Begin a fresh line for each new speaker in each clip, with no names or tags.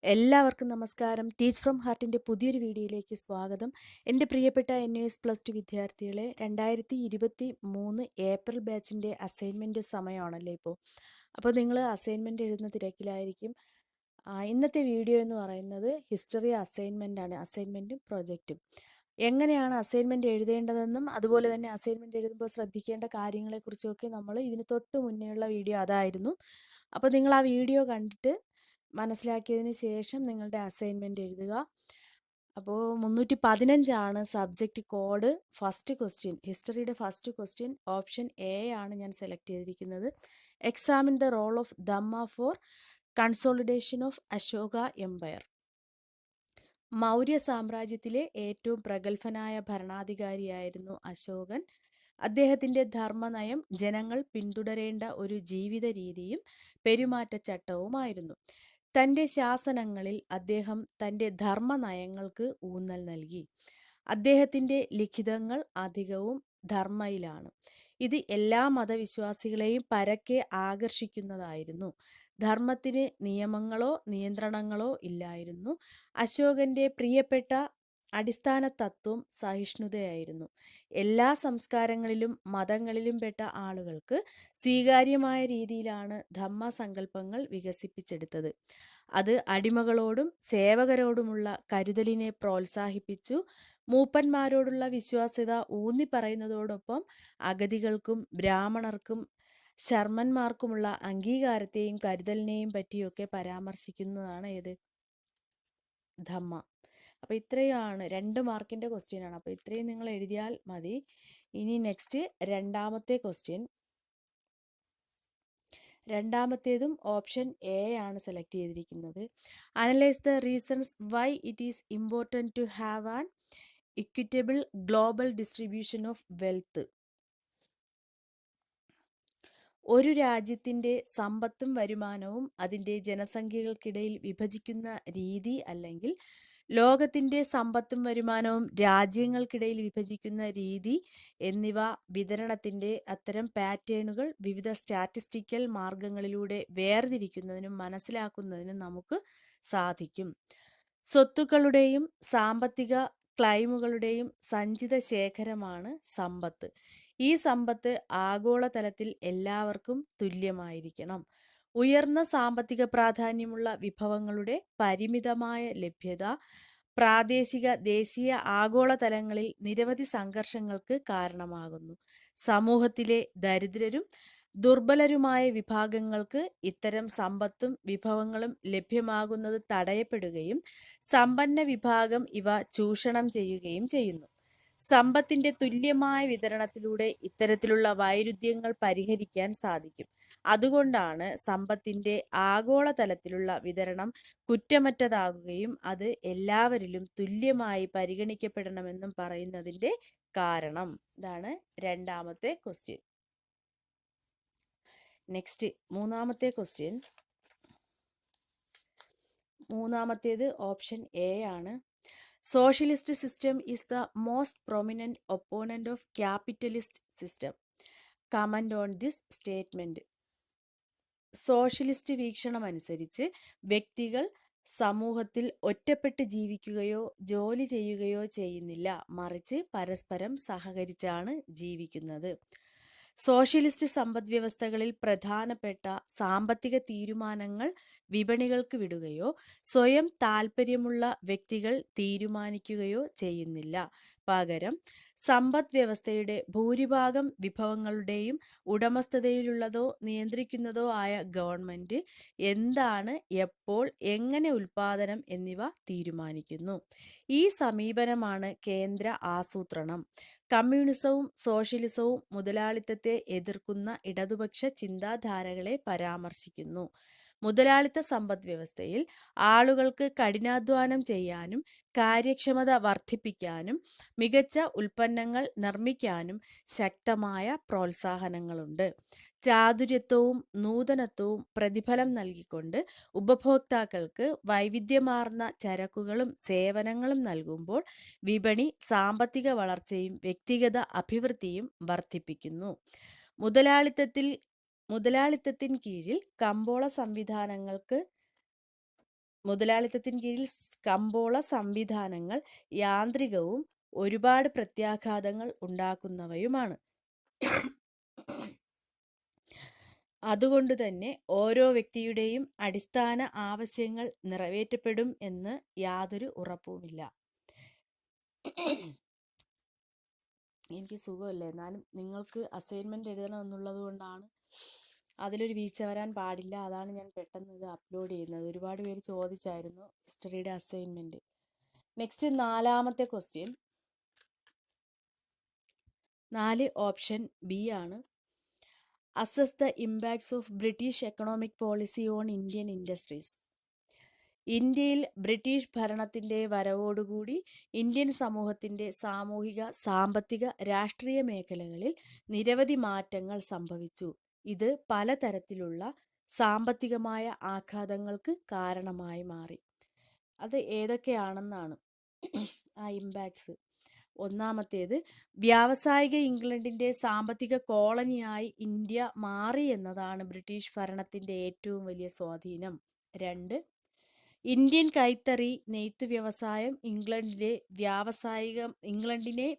എല്ലാവർക്കും നമസ്കാരം. Teach from ഹാർട്ടിൻ്റെ പുതിയൊരു വീഡിയോയിലേക്ക് സ്വാഗതം. എൻ്റെ പ്രിയപ്പെട്ട NAS+2 വിദ്യാർത്ഥികളെ, 2023 ഏപ്രിൽ ബാച്ചിൻ്റെ അസൈൻമെൻറ്റ് സമയമാണല്ലേ ഇപ്പോൾ. അപ്പോൾ നിങ്ങൾ അസൈൻമെൻറ്റ് എഴുതുന്ന തിരക്കിലായിരിക്കും. ഇന്നത്തെ വീഡിയോ എന്ന് പറയുന്നത് ഹിസ്റ്ററി അസൈൻമെൻറ്റാണ്. അസൈൻമെൻറ്റും പ്രൊജക്റ്റും എങ്ങനെയാണ് അസൈൻമെൻറ്റ് എഴുതേണ്ടതെന്നും അതുപോലെ തന്നെ അസൈൻമെൻറ്റ് എഴുതുമ്പോൾ ശ്രദ്ധിക്കേണ്ട കാര്യങ്ങളെക്കുറിച്ചുമൊക്കെ നമ്മൾ ഇതിന് തൊട്ട് മുന്നേയുള്ള വീഡിയോ അതായിരുന്നു. അപ്പോൾ നിങ്ങൾ ആ വീഡിയോ കണ്ടിട്ട് മനസ്സിലാക്കിയതിന് ശേഷം നിങ്ങളുടെ അസൈൻമെൻറ്റ് എഴുതുക. അപ്പോൾ 315 സബ്ജക്റ്റ് കോഡ്. ഫസ്റ്റ് ക്വസ്റ്റ്യൻ, ഹിസ്റ്ററിയുടെ ഫസ്റ്റ് ക്വസ്റ്റ്യൻ ഓപ്ഷൻ എ ആണ് ഞാൻ സെലക്ട് ചെയ്തിരിക്കുന്നത്. Examine the role of dhamma for consolidation of Ashoka empire. Maurya സാമ്രാജ്യത്തിലെ ഏറ്റവും പ്രഗത്ഭനായ ഭരണാധികാരിയായിരുന്നു അശോകൻ. അദ്ദേഹത്തിൻ്റെ ധർമ്മനയം ജനങ്ങൾ പിന്തുടരേണ്ട ഒരു ജീവിത രീതിയും പെരുമാറ്റച്ചട്ടവുമായിരുന്നു. തൻ്റെ ശാസനങ്ങളിൽ അദ്ദേഹം തൻ്റെ ധർമ്മനയങ്ങൾക്ക് ഊന്നൽ നൽകി. അദ്ദേഹത്തിൻ്റെ ലിഖിതങ്ങൾ അധികവും ധർമ്മയിലാണ്. ഇത് എല്ലാ മതവിശ്വാസികളെയും പരക്കെ ആകർഷിക്കുന്നതായിരുന്നു. ധർമ്മത്തിന് നിയമങ്ങളോ നിയന്ത്രണങ്ങളോ ഇല്ലായിരുന്നു. അശോകൻ്റെ പ്രിയപ്പെട്ട അടിസ്ഥാന തത്വം സഹിഷ്ണുതയായിരുന്നു. എല്ലാ സംസ്കാരങ്ങളിലും മതങ്ങളിലും പെട്ട ആളുകൾക്ക് സ്വീകാര്യമായ രീതിയിലാണ് ധമ്മസങ്കല്പങ്ങൾ വികസിപ്പിച്ചെടുത്തത്. അത് അടിമകളോടും സേവകരോടുമുള്ള കരുതലിനെ പ്രോത്സാഹിപ്പിച്ചു. മൂപ്പന്മാരോടുള്ള വിശ്വാസ്യത ഊന്നിപ്പറയുന്നതോടൊപ്പം അഗതികൾക്കും ബ്രാഹ്മണർക്കും ശർമ്മന്മാർക്കുമുള്ള അംഗീകാരത്തെയും കരുതലിനെയും പറ്റിയൊക്കെ പരാമർശിക്കുന്നതാണ് ഏത്? ധമ്മ. അപ്പോൾ ഇത്രയുമാണ് 2 മാർക്കിൻ്റെ ക്വസ്റ്റ്യൻ ആണ്. അപ്പോൾ ഇത്രയും നിങ്ങൾ എഴുതിയാൽ മതി. ഇനി നെക്സ്റ്റ് രണ്ടാമത്തെ ക്വസ്റ്റ്യൻ. രണ്ടാമത്തേതും ഓപ്ഷൻ എ ആണ് സെലക്ട് ചെയ്തിരിക്കുന്നത്. Analyse the reasons why it is important to have an equitable global distribution of wealth. ഒരു രാജ്യത്തിൻ്റെ സമ്പത്തും വരുമാനവും അതിൻ്റെ ജനസംഖ്യകൾക്കിടയിൽ വിഭജിക്കുന്ന രീതി, അല്ലെങ്കിൽ ലോകത്തിൻ്റെ സമ്പത്തും വരുമാനവും രാജ്യങ്ങൾക്കിടയിൽ വിഭജിക്കുന്ന രീതി എന്നിവ വിതരണത്തിൻ്റെ അത്തരം പാറ്റേണുകൾ വിവിധ സ്റ്റാറ്റിസ്റ്റിക്കൽ മാർഗങ്ങളിലൂടെ വേർതിരിക്കുന്നതിനും മനസ്സിലാക്കുന്നതിനും നമുക്ക് സാധിക്കും. സ്വത്തുക്കളുടെയും സാമ്പത്തിക ക്ലൈമുകളുടെയും സഞ്ചിത ശേഖരമാണ് സമ്പത്ത്. ഈ സമ്പത്ത് ആഗോളതലത്തിൽ എല്ലാവർക്കും തുല്യമായിരിക്കണം. ഉയർന്ന സാമ്പത്തിക പ്രാധാന്യമുള്ള വിഭവങ്ങളുടെ പരിമിതമായ ലഭ്യത പ്രാദേശിക, ദേശീയ, ആഗോളതലങ്ങളിൽ നിരവധി സംഘർഷങ്ങൾക്ക് കാരണമാകുന്നു. സമൂഹത്തിലെ ദരിദ്രരും ദുർബലരുമായ വിഭാഗങ്ങൾക്ക് ഇത്തരം സമ്പത്തും വിഭവങ്ങളും ലഭ്യമാകുന്നത് തടയപ്പെടുകയും സമ്പന്ന വിഭാഗം ഇവ ചൂഷണം ചെയ്യുകയും ചെയ്യുന്നു. സമ്പത്തിൻ്റെ തുല്യമായ വിതരണത്തിലൂടെ ഇത്തരത്തിലുള്ള വൈരുദ്ധ്യങ്ങൾ പരിഹരിക്കാൻ സാധിക്കും. അതുകൊണ്ടാണ് സമ്പത്തിൻ്റെ ആഗോളതലത്തിലുള്ള വിതരണം കുറ്റമറ്റതാകുകയും അത് എല്ലാവരിലും തുല്യമായി പരിഗണിക്കപ്പെടണമെന്നും പറയുന്നതിൻ്റെ കാരണം. ഇതാണ് രണ്ടാമത്തെ ക്വസ്റ്റ്യൻ. നെക്സ്റ്റ് മൂന്നാമത്തെ ക്വസ്റ്റ്യൻ. മൂന്നാമത്തേത് ഓപ്ഷൻ എ ആണ്. Socialist system is the most prominent opponent of capitalist system. Comment on this statement. Socialist വീക്ഷണമനുസരിച്ച് വ്യക്തികൾ സമൂഹത്തിൽ ഒറ്റപ്പെട്ട് ജീവിക്കുകയോ ജോലി ചെയ്യുകയോ ചെയ്യുന്നില്ല, മറിച്ച് പരസ്പരം സഹകരിച്ചാണ് ജീവിക്കുന്നത്. സോഷ്യലിസ്റ്റ് സമ്പദ്വ്യവസ്ഥകളിൽ പ്രധാനപ്പെട്ട സാമ്പത്തിക തീരുമാനങ്ങൾ വിപണികൾക്ക് വിടുകയോ സ്വയം താൽപ്പര്യമുള്ള വ്യക്തികൾ തീരുമാനിക്കുകയോ ചെയ്യുന്നില്ല. പകരം സമ്പദ് വ്യവസ്ഥയുടെ ഭൂരിഭാഗം വിഭവങ്ങളുടെയും ഉടമസ്ഥതയിലുള്ളതോ നിയന്ത്രിക്കുന്നതോ ആയ ഗവൺമെൻറ് എന്താണ്, എപ്പോൾ, എങ്ങനെ ഉൽപ്പാദനം എന്നിവ തീരുമാനിക്കുന്നു. ഈ സമീപനമാണ് കേന്ദ്ര ആസൂത്രണം. കമ്മ്യൂണിസവും സോഷ്യലിസവും മുതലാളിത്തത്തെ എതിർക്കുന്ന ഇടതുപക്ഷ ചിന്താധാരകളെ പരാമർശിക്കുന്നു. മുതലാളിത്ത സമ്പദ്വ്യവസ്ഥയിൽ ആളുകൾക്ക് കഠിനാധ്വാനം ചെയ്യാനും കാര്യക്ഷമത വർദ്ധിപ്പിക്കാനും മികച്ച ഉൽപ്പന്നങ്ങൾ നിർമ്മിക്കാനും ശക്തമായ പ്രോത്സാഹനങ്ങളുണ്ട്. ചാതുര്യത്വവും നൂതനത്വവും പ്രതിഫലം നൽകിക്കൊണ്ട് ഉപഭോക്താക്കൾക്ക് വൈവിധ്യമാർന്ന ചരക്കുകളും സേവനങ്ങളും നൽകുമ്പോൾ വിപണി സാമ്പത്തിക വളർച്ചയും വ്യക്തിഗത അഭിവൃദ്ധിയും വർദ്ധിപ്പിക്കുന്നു. മുതലാളിത്തത്തിൻ കീഴിൽ കമ്പോള സംവിധാനങ്ങൾക്ക് മുതലാളിത്തത്തിന് കീഴിൽ കമ്പോള സംവിധാനങ്ങൾ യാന്ത്രികവും ഒരുപാട് പ്രത്യാഘാതങ്ങൾ ഉണ്ടാക്കുന്നവയുമാണ്. അതുകൊണ്ടുതന്നെ ഓരോ വ്യക്തിയുടെയും അടിസ്ഥാന ആവശ്യങ്ങൾ നിറവേറ്റപ്പെടും എന്ന് യാതൊരു ഉറപ്പുമില്ല. എനിക്ക് സുഖമില്ല, എന്നാലും നിങ്ങൾക്ക് അസൈൻമെൻറ്റ് എഴുതണം എന്നുള്ളത് കൊണ്ടാണ് അതിലൊരു വീഴ്ച വരാൻ പാടില്ല. അതാണ് ഞാൻ പെട്ടെന്ന് ഇത് അപ്ലോഡ് ചെയ്യുന്നത്. ഒരുപാട് പേര് ചോദിച്ചായിരുന്നു ഹിസ്റ്ററിയുടെ അസൈൻമെൻറ്റ്. നെക്സ്റ്റ് 4ാമത്തെ ക്വസ്റ്റ്യൻ. 4 ഓപ്ഷൻ ബി ആണ്. Assess the impacts of British economic policy on Indian industries. ഇന്ത്യയിൽ ബ്രിട്ടീഷ് ഭരണത്തിൻ്റെ വരവോടുകൂടി ഇന്ത്യൻ സമൂഹത്തിൻ്റെ സാമൂഹിക, സാമ്പത്തിക, രാഷ്ട്രീയ മേഖലകളിൽ നിരവധി മാറ്റങ്ങൾ സംഭവിച്ചു. ഇത് പലതരത്തിലുള്ള സാമ്പത്തികമായ ആഘാതങ്ങൾക്ക് കാരണമായി മാറി. അത് ഏതൊക്കെയാണെന്നാണ് ആ ഇമ്പാക്ട്സ്. ഒന്നാമത്തേത്, വ്യാവസായിക ഇംഗ്ലണ്ടിൻ്റെ സാമ്പത്തിക കോളനിയായി ഇന്ത്യ മാറി എന്നതാണ് ബ്രിട്ടീഷ് ഭരണത്തിൻ്റെ ഏറ്റവും വലിയ സ്വാധീനം. 2, ഇന്ത്യൻ കൈത്തറി നെയ്ത്തു വ്യവസായം ഇംഗ്ലണ്ടിനെ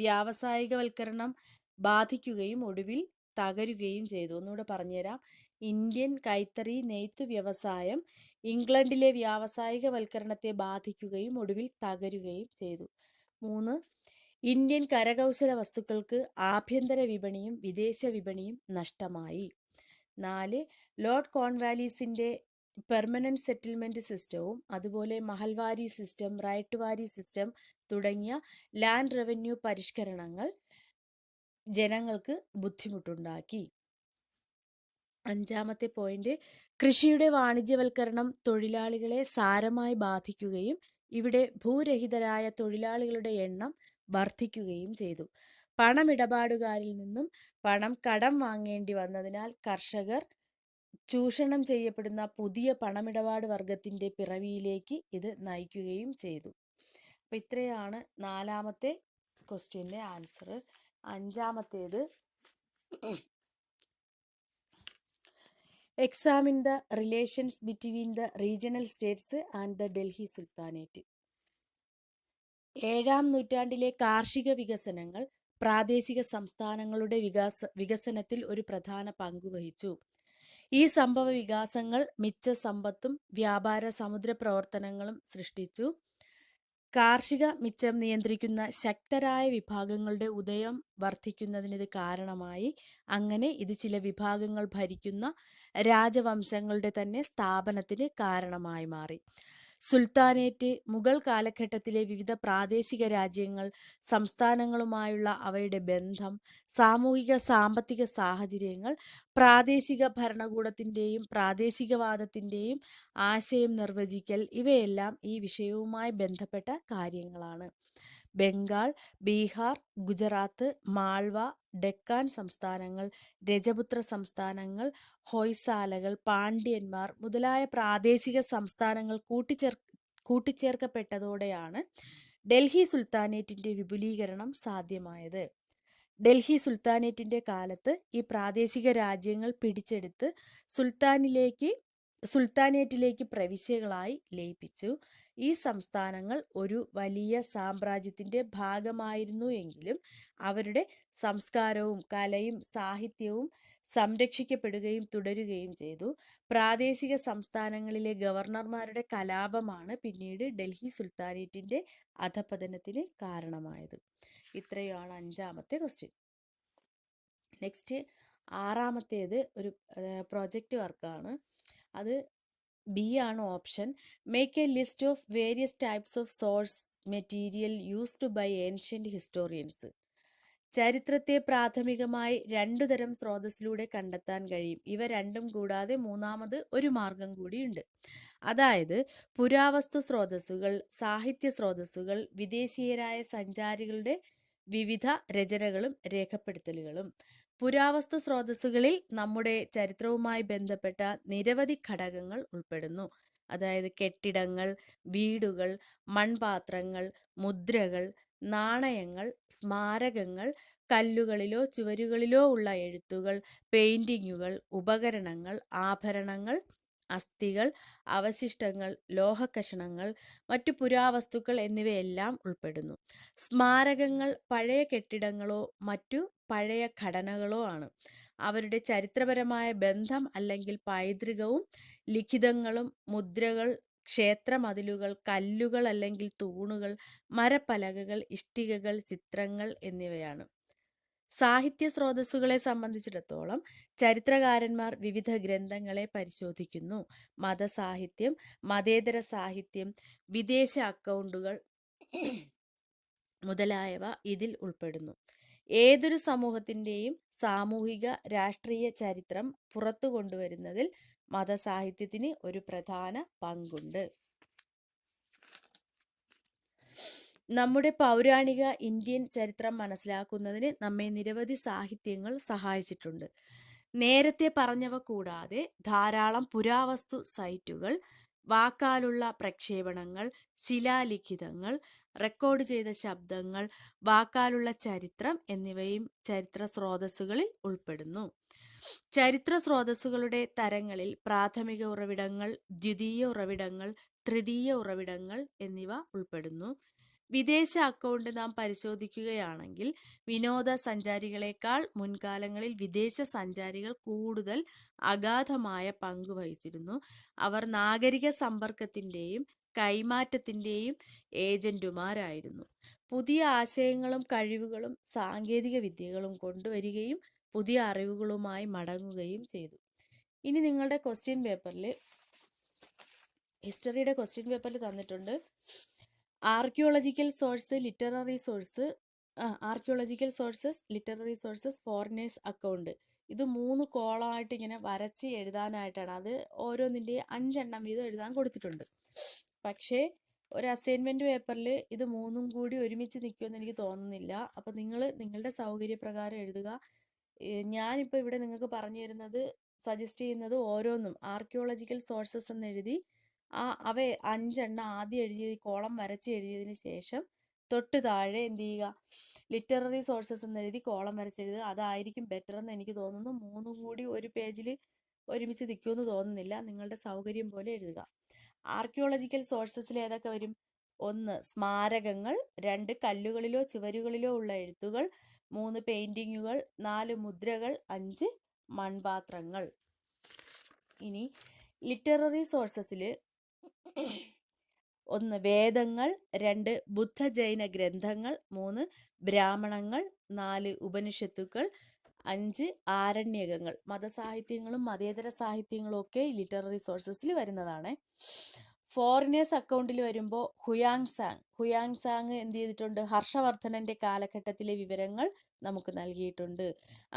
വ്യാവസായികവൽക്കരണം ബാധിക്കുകയും ഒടുവിൽ തകരുകയും ചെയ്തു. ഒന്നുകൂടെ പറഞ്ഞുതരാം. ഇന്ത്യൻ കൈത്തറി നെയ്ത്തു വ്യവസായം ഇംഗ്ലണ്ടിലെ വ്യാവസായികവൽക്കരണത്തെ ബാധിക്കുകയും ഒടുവിൽ തകരുകയും ചെയ്തു. 3, ഇന്ത്യൻ കരകൗശല വസ്തുക്കൾക്ക് ആഭ്യന്തര വിപണിയും വിദേശ വിപണിയും നഷ്ടമായി. 4, ലോർഡ് കോൺവാലീസിൻ്റെ പെർമനൻറ്റ് സെറ്റിൽമെൻറ്റ് സിസ്റ്റവും അതുപോലെ മഹൽവാരി സിസ്റ്റം, റൈറ്റ് വാരി സിസ്റ്റം തുടങ്ങിയ ലാൻഡ് റവന്യൂ പരിഷ്കരണങ്ങൾ ജനങ്ങൾക്ക് ബുദ്ധിമുട്ടുണ്ടാക്കി. 5ാമത്തെ പോയിന്റ്, കൃഷിയുടെ വാണിജ്യവൽക്കരണം തൊഴിലാളികളെ സാരമായി ബാധിക്കുകയും ഇവിടെ ഭൂരഹിതരായ തൊഴിലാളികളുടെ എണ്ണം വർദ്ധിക്കുകയും ചെയ്തു. പണമിടപാടുകാരിൽ നിന്നും പണം കടം വാങ്ങേണ്ടി വന്നതിനാൽ കർഷകർ ചൂഷണം ചെയ്യപ്പെടുന്ന പുതിയ പണമിടപാട് വർഗത്തിൻ്റെ പിറവിയിലേക്ക് ഇത് നയിക്കുകയും ചെയ്തു. അപ്പോൾ ഇത്രയാണ് 4ാമത്തെ ക്വസ്റ്റ്യൻ്റെ ആൻസർ. 5ാമത്തേത്, examine the relations between the regional states and the Delhi sultanate. 7ാം നൂറ്റാണ്ടിലെ കാർഷിക വികസനങ്ങൾ പ്രാദേശിക സംസ്ഥാനങ്ങളുടെ വികസനത്തിൽ ഒരു പ്രധാന പങ്കുവഹിച്ചു. ഈ സംഭവ വികാസങ്ങൾ മിച്ച സമ്പത്തും വ്യാപാര സമുദ്ര പ്രവർത്തനങ്ങളും സൃഷ്ടിച്ചു. കാർഷിക മിച്ചം നിയന്ത്രിക്കുന്ന ശക്തരായ വിഭാഗങ്ങളുടെ ഉദയം വർദ്ധിക്കുന്നതിന് കാരണമായി. അങ്ങനെ ഇത് ചില വിഭാഗങ്ങൾ ഭരിക്കുന്ന രാജവംശങ്ങളുടെ തന്നെ സ്ഥാപനത്തിന് കാരണമായി മാറി. സുൽത്താനേറ്റ് മുഗൾ കാലഘട്ടത്തിലെ വിവിധ പ്രാദേശിക രാജ്യങ്ങൾ, സംസ്ഥാനങ്ങളുമായുള്ള അവയുടെ ബന്ധം, സാമൂഹിക സാമ്പത്തിക സാഹചര്യങ്ങൾ, പ്രാദേശിക ഭരണകൂടത്തിൻ്റെയും പ്രാദേശികവാദത്തിൻ്റെയും ആശയം നിർവചിക്കൽ, ഇവയെല്ലാം ഈ വിഷയവുമായി ബന്ധപ്പെട്ട കാര്യങ്ങളാണ്. ബംഗാൾ, ബീഹാർ, ഗുജറാത്ത്, മാൾവ, ഡെക്കാൻ സംസ്ഥാനങ്ങൾ, രജപുത്ര സംസ്ഥാനങ്ങൾ, ഹൊയ്സാലകൾ, പാണ്ഡ്യന്മാർ മുതലായ പ്രാദേശിക സംസ്ഥാനങ്ങൾ കൂട്ടിച്ചേർക്കപ്പെട്ടതോടെയാണ് ഡൽഹി സുൽത്താനേറ്റിൻ്റെ വിപുലീകരണം സാധ്യമായത്. ഡൽഹി സുൽത്താനേറ്റിൻ്റെ കാലത്ത് ഈ പ്രാദേശിക രാജ്യങ്ങൾ പിടിച്ചെടുത്ത് സുൽത്താനേറ്റിലേക്ക് പ്രവിശ്യകളായി ലയിപ്പിച്ചു. ഈ സംസ്ഥാനങ്ങൾ ഒരു വലിയ സാമ്രാജ്യത്തിൻ്റെ ഭാഗമായിരുന്നു എങ്കിലും അവരുടെ സംസ്കാരവും കലയും സാഹിത്യവും സംരക്ഷിക്കപ്പെടുകയും തുടരുകയും ചെയ്തു. പ്രാദേശിക സംസ്ഥാനങ്ങളിലെ ഗവർണർമാരുടെ കലാപമാണ് പിന്നീട് ഡൽഹി സുൽത്താനേറ്റിൻ്റെ അധപതനത്തിന് കാരണമായത്. ഇത്രയുമാണ് 5ാമത്തെ ക്വസ്റ്റ്യൻ. നെക്സ്റ്റ് 6ാമത്തേത് ഒരു പ്രൊജക്റ്റ് വർക്കാണ്. അത് ബി ആണ് option. Make a list of various types of source material used by ancient historians. ചരിത്രത്തെ പ്രാഥമികമായി 2 തരം സ്രോതസ്സിലൂടെ കണ്ടെത്താൻ കഴിയും. ഇവ രണ്ടും കൂടാതെ മൂന്നാമത് ഒരു മാർഗം കൂടിയുണ്ട്. അതായത് പുരാവസ്തു സ്രോതസ്സുകൾ, സാഹിത്യ സ്രോതസ്സുകൾ, വിദേശീയരായ സഞ്ചാരികളുടെ വിവിധ രചനകളും രേഖപ്പെടുത്തലുകളും. പുരാവസ്തു സ്രോതസ്സുകളിൽ നമ്മുടെ ചരിത്രവുമായി ബന്ധപ്പെട്ട നിരവധി ഘടകങ്ങൾ ഉൾപ്പെടുന്നു. അതായത് കെട്ടിടങ്ങൾ, വീടുകൾ, മൺപാത്രങ്ങൾ, മുദ്രകൾ, നാണയങ്ങൾ, സ്മാരകങ്ങൾ, കല്ലുകളിലോ ചുവരുകളിലോ ഉള്ള എഴുത്തുകൾ, പെയിൻറ്റിങ്ങുകൾ, ഉപകരണങ്ങൾ, ആഭരണങ്ങൾ, അസ്ഥികൾ, അവശിഷ്ടങ്ങൾ, ലോഹക്കഷണങ്ങൾ, മറ്റു പുരാവസ്തുക്കൾ എന്നിവയെല്ലാം ഉൾപ്പെടുന്നു. സ്മാരകങ്ങൾ പഴയ കെട്ടിടങ്ങളോ മറ്റു പഴയ ഘടനകളോ ആണ്. അവരുടെ ചരിത്രപരമായ ബന്ധം അല്ലെങ്കിൽ പൈതൃകവും ലിഖിതങ്ങളും മുദ്രകൾ, ക്ഷേത്രമതിലുകൾ, കല്ലുകൾ അല്ലെങ്കിൽ തൂണുകൾ, മരപ്പലകകൾ, ഇഷ്ടികകൾ, ചിത്രങ്ങൾ എന്നിവയാണ്. സാഹിത്യ സ്രോതസ്സുകളെ സംബന്ധിച്ചിടത്തോളം ചരിത്രകാരന്മാർ വിവിധ ഗ്രന്ഥങ്ങളെ പരിശോധിക്കുന്നു. മതസാഹിത്യം, മതേതര സാഹിത്യം, വിദേശ അക്കൗണ്ടുകൾ മുതലായവ ഇതിൽ ഉൾപ്പെടുന്നു. ഏതൊരു സമൂഹത്തിൻ്റെയും സാമൂഹിക രാഷ്ട്രീയ ചരിത്രം പുറത്തു കൊണ്ടുവരുന്നതിൽ മതസാഹിത്യത്തിന് ഒരു പ്രധാന പങ്കുണ്ട്. നമ്മുടെ പൗരാണിക ഇന്ത്യൻ ചരിത്രം മനസ്സിലാക്കുന്നതിന് നമ്മെ നിരവധി സാഹിത്യങ്ങൾ സഹായിച്ചിട്ടുണ്ട്. നേരത്തെ പറഞ്ഞവ കൂടാതെ ധാരാളം പുരാവസ്തു സൈറ്റുകൾ, വാക്കാലുള്ള പ്രക്ഷേപണങ്ങൾ, ശിലാലിഖിതങ്ങൾ, റെക്കോർഡ് ചെയ്ത ശബ്ദങ്ങൾ, വാക്കാലുള്ള ചരിത്രം എന്നിവയും ചരിത്ര സ്രോതസ്സുകളിൽ ഉൾപ്പെടുന്നു. ചരിത്ര സ്രോതസ്സുകളുടെ തരങ്ങളിൽ പ്രാഥമിക ഉറവിടങ്ങൾ, ദ്വിതീയ ഉറവിടങ്ങൾ, തൃതീയ ഉറവിടങ്ങൾ എന്നിവ ഉൾപ്പെടുന്നു. വിദേശ അക്കൗണ്ട് നാം പരിശോധിക്കുകയാണെങ്കിൽ വിനോദസഞ്ചാരികളെക്കാൾ മുൻകാലങ്ങളിൽ വിദേശ സഞ്ചാരികൾ കൂടുതൽ അഗാധമായ പങ്ക് വഹിച്ചിരുന്നു. അവർ നാഗരിക സമ്പർക്കത്തിൻ്റെയും കൈമാറ്റത്തിൻ്റെയും ഏജന്റുമാരായിരുന്നു. പുതിയ ആശയങ്ങളും കഴിവുകളും സാങ്കേതിക വിദ്യകളും കൊണ്ടുവരികയും പുതിയ അറിവുകളുമായി മടങ്ങുകയും ചെയ്തു. ഇനി നിങ്ങളുടെ ഹിസ്റ്ററിയുടെ ക്വസ്റ്റ്യൻ പേപ്പറിൽ തന്നിട്ടുണ്ട്. Archaeological source, literary source, archaeological sources, literary sources, foreigners account. ഇത് 3 കോളമായിട്ട് ഇങ്ങനെ വരച്ച് എഴുതാനായിട്ടാണ്. അത് ഓരോന്നിൻ്റെ 5 എണ്ണം വീതം എഴുതാൻ കൊടുത്തിട്ടുണ്ട്. പക്ഷേ ഒരു അസൈൻമെൻറ്റ് പേപ്പറിൽ ഇത് 3ഉം കൂടി ഒരുമിച്ച് നിൽക്കുമെന്ന് എനിക്ക് തോന്നുന്നില്ല. അപ്പോൾ നിങ്ങൾ നിങ്ങളുടെ സൗകര്യപ്രകാരം എഴുതുക. ഞാനിപ്പോൾ ഇവിടെ നിങ്ങൾക്ക് പറഞ്ഞു തരുന്നത്, സജസ്റ്റ് ചെയ്യുന്നത് ഓരോന്നും ആർക്കിയോളജിക്കൽ സോഴ്സസ് എന്ന് എഴുതി അവ 5 എണ്ണം ആദ്യം എഴുതി കോളം വരച്ച് എഴുതിയതിന് ശേഷം തൊട്ട് താഴെ എന്ത് ചെയ്യുക, ലിറ്റററി സോഴ്സസ് എന്ന് എഴുതി കോളം വരച്ചെഴുതുക. അതായിരിക്കും ബെറ്റർ എന്ന് എനിക്ക് തോന്നുന്നു. 3 കൂടി ഒരു പേജിൽ ഒരുമിച്ച് നിൽക്കുമെന്ന് തോന്നുന്നില്ല. നിങ്ങളുടെ സൗകര്യം പോലെ എഴുതുക. ആർക്കിയോളജിക്കൽ സോഴ്സസിൽ ഏതൊക്കെ വരും? 1 സ്മാരകങ്ങൾ, 2 കല്ലുകളിലോ ചുവരുകളിലോ ഉള്ള എഴുത്തുകൾ, 3 പെയിൻറ്റിങ്ങുകൾ, 4 മുദ്രകൾ, 5 മൺപാത്രങ്ങൾ. ഇനി ലിറ്റററി സോഴ്സസിൽ 1 വേദങ്ങൾ, 2 ബുദ്ധ-ജൈന ഗ്രന്ഥങ്ങൾ, 3 ബ്രാഹ്മണങ്ങൾ, 4 ഉപനിഷത്തുക്കൾ, 5 ആരണ്യകങ്ങൾ. മതസാഹിത്യങ്ങളും മതേതര സാഹിത്യങ്ങളും ഒക്കെ ലിറ്റററി സോഴ്സസിൽ വരുന്നതാണ്. ഫോറിനേഴ്സ് അക്കൗണ്ടിൽ വരുമ്പോൾ ഹുയാങ് സാങ് എന്ത് ചെയ്തിട്ടുണ്ട്? ഹർഷവർദ്ധനൻ്റെ കാലഘട്ടത്തിലെ വിവരങ്ങൾ നമുക്ക് നൽകിയിട്ടുണ്ട്.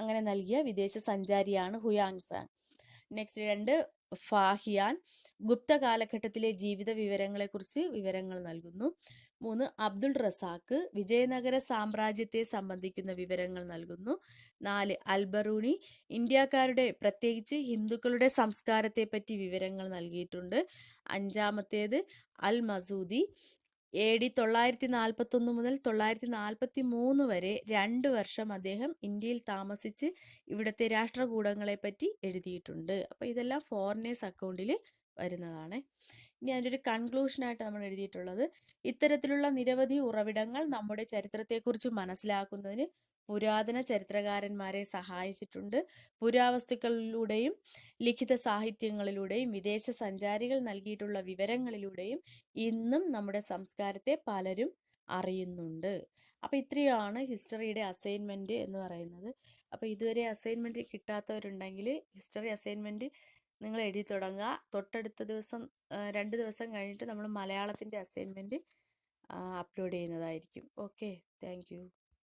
അങ്ങനെ നൽകിയ വിദേശ സഞ്ചാരിയാണ് ഹുയാങ് സാങ്. നെക്സ്റ്റ് 2 ഫാഹിയാൻ ഗുപ്ത കാലഘട്ടത്തിലെ ജീവിത വിവരങ്ങളെക്കുറിച്ച് വിവരങ്ങൾ നൽകുന്നു. 3 അബ്ദുൾ റസാഖ് വിജയനഗര സാമ്രാജ്യത്തെ സംബന്ധിക്കുന്ന വിവരങ്ങൾ നൽകുന്നു. 4 അൽബറൂണി ഇന്ത്യക്കാരുടെ പ്രത്യേകിച്ച് ഹിന്ദുക്കളുടെ സംസ്കാരത്തെപ്പറ്റി വിവരങ്ങൾ നൽകിയിട്ടുണ്ട്. 5-മത്തേത് അൽ മസൂദി AD 941 മുതൽ 943 വരെ 2 വർഷം അദ്ദേഹം ഇന്ത്യയിൽ താമസിച്ച് ഇവിടുത്തെ രാഷ്ട്രകൂടങ്ങളെപ്പറ്റി എഴുതിയിട്ടുണ്ട്. അപ്പോൾ ഇതെല്ലാം ഫോറിനേഴ്സ് അക്കൗണ്ടിൽ വരുന്നതാണ്. ഇനി അതിൻ്റെ ഒരു കൺക്ലൂഷനായിട്ട് നമ്മൾ എഴുതിയിട്ടുള്ളത്, ഇത്തരത്തിലുള്ള നിരവധി ഉറവിടങ്ങൾ നമ്മുടെ ചരിത്രത്തെക്കുറിച്ച് മനസ്സിലാക്കുന്നതിന് പുരാതന ചരിത്രകാരന്മാരെ സഹായിച്ചിട്ടുണ്ട്. പുരാവസ്തുക്കളിലൂടെയും ലിഖിത സാഹിത്യങ്ങളിലൂടെയും വിദേശ സഞ്ചാരികൾ നൽകിയിട്ടുള്ള വിവരങ്ങളിലൂടെയും ഇന്നും നമ്മുടെ സംസ്കാരത്തെ പലരും അറിയുന്നുണ്ട്. അപ്പോൾ ഇത്രയാണ് ഹിസ്റ്ററിയുടെ അസൈൻമെൻറ്റ് എന്ന് പറയുന്നത്. അപ്പോൾ ഇതുവരെ അസൈൻമെൻറ്റ് കിട്ടാത്തവരുണ്ടെങ്കിൽ ഹിസ്റ്ററി അസൈൻമെൻറ്റ് നിങ്ങൾ എഴുതി തുടങ്ങുക. തൊട്ടടുത്ത ദിവസം 2 ദിവസം കഴിഞ്ഞിട്ട് നമ്മൾ മലയാളത്തിൻ്റെ അസൈൻമെൻറ്റ് അപ്ലോഡ് ചെയ്യുന്നതായിരിക്കും. Okay, thank you.